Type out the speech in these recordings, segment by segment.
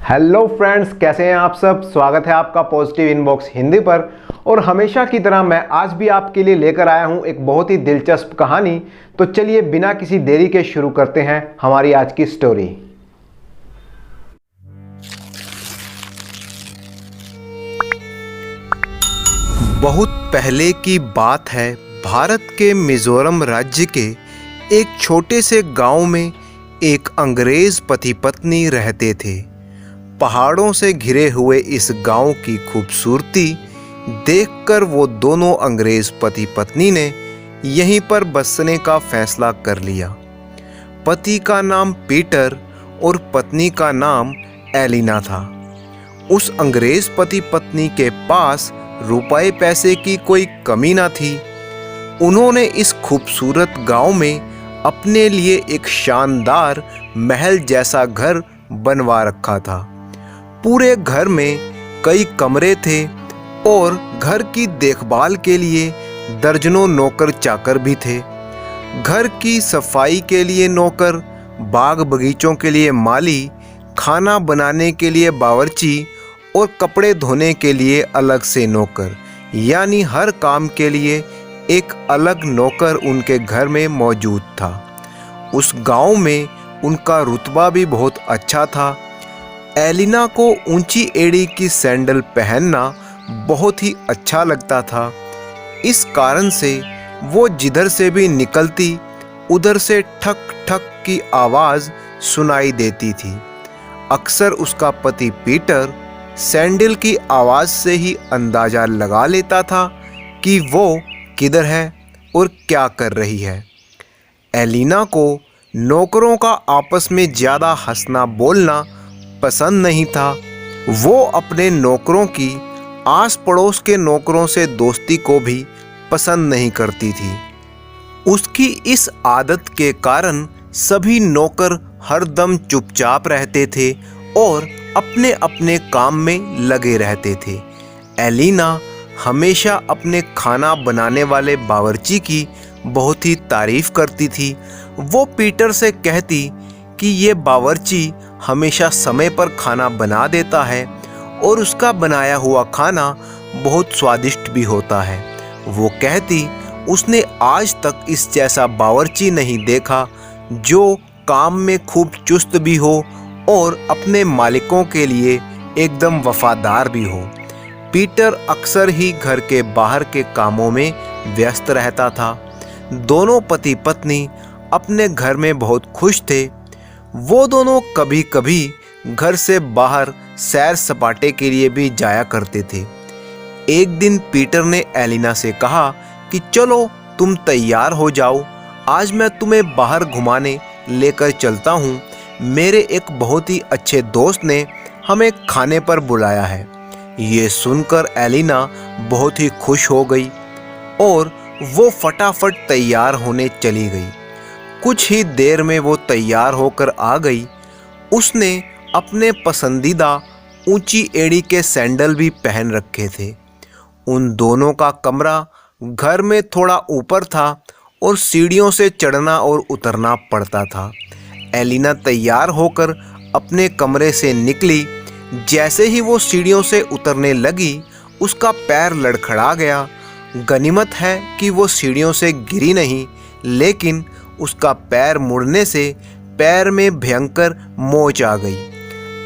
Hello friends, कैसे हैं आप सब। स्वागत है आपका पॉजिटिव इनबॉक्स हिंदी पर। और हमेशा की तरह मैं आज भी आपके लिए लेकर आया हूं एक बहुत ही दिलचस्प कहानी। तो चलिए बिना किसी देरी के शुरू करते हैं हमारी आज की स्टोरी। बहुत पहले की बात है। भारत के मिजोरम राज्य के एक छोटे से गांव में एक अंग्रेज पति पत्नी रहते थे। पहाड़ों से घिरे हुए इस गांव की खूबसूरती देखकर वो दोनों अंग्रेज पति पत्नी ने यहीं पर बसने का फैसला कर लिया। पति का नाम पीटर और पत्नी का नाम एलिना था। उस अंग्रेज पति पत्नी के पास रुपए पैसे की कोई कमी ना थी। उन्होंने इस खूबसूरत गांव में अपने लिए एक शानदार महल जैसा घर बनवा रखा था। पूरे घर में कई कमरे थे और घर की देखभाल के लिए दर्जनों नौकर चाकर भी थे। घर की सफाई के लिए नौकर, बाग बगीचों के लिए माली, खाना बनाने के लिए बावर्ची और कपड़े धोने के लिए अलग से नौकर, यानी हर काम के लिए एक अलग नौकर उनके घर में मौजूद था। उस गांव में उनका रुतबा भी बहुत अच्छा था। एलिना को ऊंची एड़ी की सैंडल पहनना बहुत ही अच्छा लगता था। इस कारण से वो जिधर से भी निकलती उधर से ठक ठक की आवाज़ सुनाई देती थी। अक्सर उसका पति पीटर सैंडल की आवाज़ से ही अंदाज़ा लगा लेता था कि वो किधर है और क्या कर रही है। एलिना को नौकरों का आपस में ज़्यादा हंसना बोलना पसंद नहीं था। वो अपने नौकरों की आस पड़ोस के नौकरों से दोस्ती को भी पसंद नहीं करती थी। उसकी इस आदत के कारण सभी नौकर हरदम चुपचाप रहते थे और अपने अपने काम में लगे रहते थे। एलिना हमेशा अपने खाना बनाने वाले बावर्ची की बहुत ही तारीफ करती थी। वो पीटर से कहती कि ये बावर्ची हमेशा समय पर खाना बना देता है और उसका बनाया हुआ खाना बहुत स्वादिष्ट भी होता है। वो कहती उसने आज तक इस जैसा बावर्ची नहीं देखा जो काम में खूब चुस्त भी हो और अपने मालिकों के लिए एकदम वफादार भी हो। पीटर अक्सर ही घर के बाहर के कामों में व्यस्त रहता था। दोनों पति पत्नी अपने घर में बहुत खुश थे। वो दोनों कभी कभी घर से बाहर सैर सपाटे के लिए भी जाया करते थे। एक दिन पीटर ने एलिना से कहा कि चलो तुम तैयार हो जाओ, आज मैं तुम्हें बाहर घुमाने लेकर चलता हूँ। मेरे एक बहुत ही अच्छे दोस्त ने हमें खाने पर बुलाया है। ये सुनकर एलिना बहुत ही खुश हो गई और वो फटाफट तैयार होने चली गई। कुछ ही देर में वो तैयार होकर आ गई। उसने अपने पसंदीदा ऊंची एड़ी के सैंडल भी पहन रखे थे। उन दोनों का कमरा घर में थोड़ा ऊपर था और सीढ़ियों से चढ़ना और उतरना पड़ता था। एलिना तैयार होकर अपने कमरे से निकली। जैसे ही वो सीढ़ियों से उतरने लगी उसका पैर लड़खड़ा गया। गनीमत है कि वो सीढ़ियों से गिरी नहीं, लेकिन उसका पैर मुड़ने से पैर में भयंकर मोच आ गई।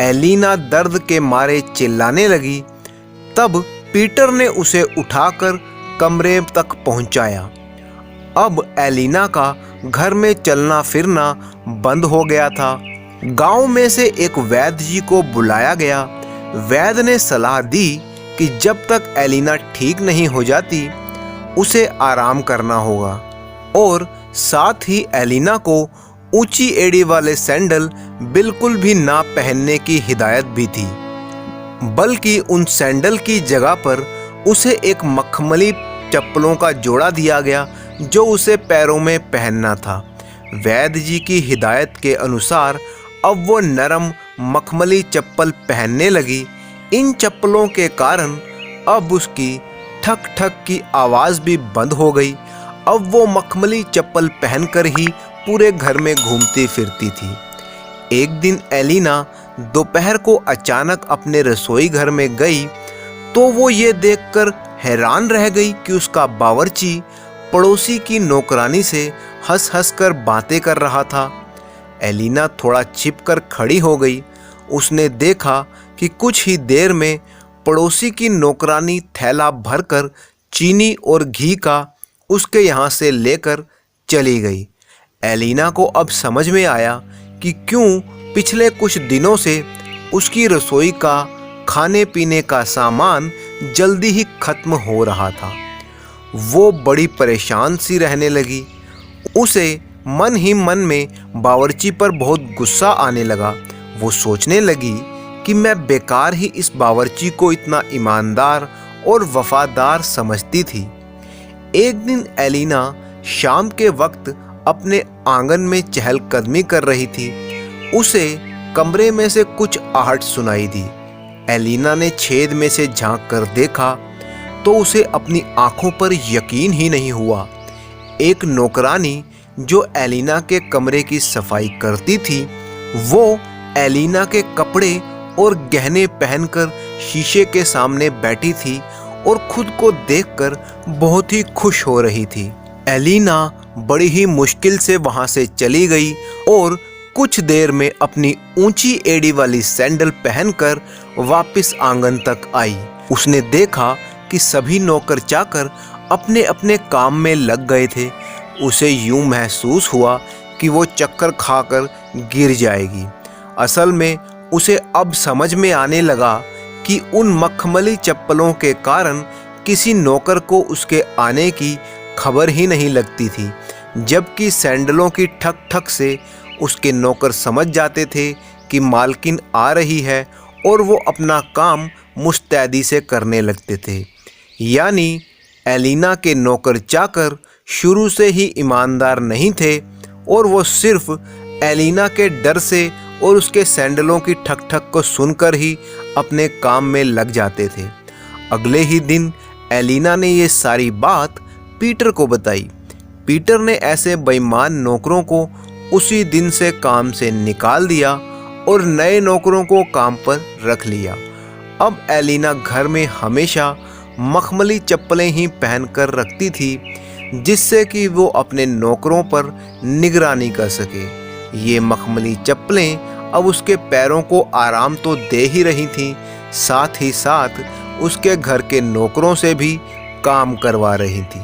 एलिना दर्द के मारे चिल्लाने लगी। तब पीटर ने उसे उठाकर कमरे तक पहुंचाया। अब एलिना का घर में चलना फिरना बंद हो गया था। गांव में से एक वैद्य जी को बुलाया गया। वैद्य ने सलाह दी कि जब तक एलिना ठीक नहीं हो जाती उसे आराम करना होगा और साथ ही एलिना को ऊंची एड़ी वाले सैंडल बिल्कुल भी ना पहनने की हिदायत भी थी, बल्कि उन सैंडल की जगह पर उसे एक मखमली चप्पलों का जोड़ा दिया गया जो उसे पैरों में पहनना था। वैद्य जी की हिदायत के अनुसार अब वो नरम मखमली चप्पल पहनने लगी। इन चप्पलों के कारण अब उसकी ठक ठक की आवाज़ भी बंद हो गई। अब वो मखमली चप्पल पहनकर ही पूरे घर में घूमती फिरती थी। एक दिन एलिना दोपहर को अचानक अपने रसोई घर में गई तो वो ये देखकर हैरान रह गई कि उसका बावर्ची पड़ोसी की नौकरानी से हंस हंस कर बातें कर रहा था। एलिना थोड़ा छिपकर खड़ी हो गई। उसने देखा कि कुछ ही देर में पड़ोसी की नौकरानी थैला भरकर चीनी और घी का उसके यहाँ से लेकर चली गई। एलिना को अब समझ में आया कि क्यों पिछले कुछ दिनों से उसकी रसोई का खाने पीने का सामान जल्दी ही खत्म हो रहा था। वो बड़ी परेशान सी रहने लगी। उसे मन ही मन में बावर्ची पर बहुत गुस्सा आने लगा। वो सोचने लगी कि मैं बेकार ही इस बावर्ची को इतना ईमानदार और वफादार समझती थी। एक दिन एलिना शाम के वक्त अपने आंगन में चहलकदमी कर रही थी। उसे कमरे में से कुछ आहट सुनाई दी। एलिना ने छेद में से झांक कर देखा तो उसे अपनी आंखों पर यकीन ही नहीं हुआ। एक नौकरानी जो एलिना के कमरे की सफाई करती थी, वो एलिना के कपड़े और गहने पहनकर शीशे के सामने बैठी थी और खुद को देखकर बहुत ही खुश हो रही थी। एलिना बड़ी ही मुश्किल से वहां से चली गई और कुछ देर में अपनी ऊंची एड़ी वाली सैंडल पहनकर वापस आंगन तक आई। उसने देखा कि सभी नौकर चाकर अपने अपने काम में लग गए थे। उसे यूं महसूस हुआ कि वो चक्कर खाकर गिर जाएगी। असल में उसे अब समझ में आने लगा कि उन मखमली चप्पलों के कारण किसी नौकर को उसके आने की खबर ही नहीं लगती थी, जबकि सैंडलों की ठक ठक से उसके नौकर समझ जाते थे कि मालकिन आ रही है और वो अपना काम मुस्तैदी से करने लगते थे। यानी एलिना के नौकर चाकर शुरू से ही ईमानदार नहीं थे और वो सिर्फ एलिना के डर से और उसके सैंडलों की ठक ठक को सुनकर ही अपने काम में लग जाते थे। अगले ही दिन एलिना ने ये सारी बात पीटर को बताई। पीटर ने ऐसे बेईमान नौकरों को उसी दिन से काम से निकाल दिया और नए नौकरों को काम पर रख लिया। अब एलिना घर में हमेशा मखमली चप्पलें ही पहनकर रखती थी, जिससे कि वो अपने नौकरों पर निगरानी कर सके। ये मखमली चप्पलें अब उसके पैरों को आराम तो दे ही रही थीं, साथ ही साथ उसके घर के नौकरों से भी काम करवा रही थी।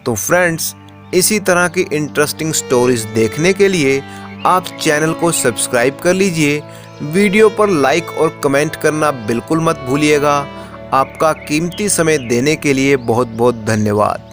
तो फ्रेंड्स, इसी तरह की इंटरेस्टिंग स्टोरीज देखने के लिए आप चैनल को सब्सक्राइब कर लीजिए। वीडियो पर लाइक और कमेंट करना बिल्कुल मत भूलिएगा। आपका कीमती समय देने के लिए बहुत बहुत धन्यवाद।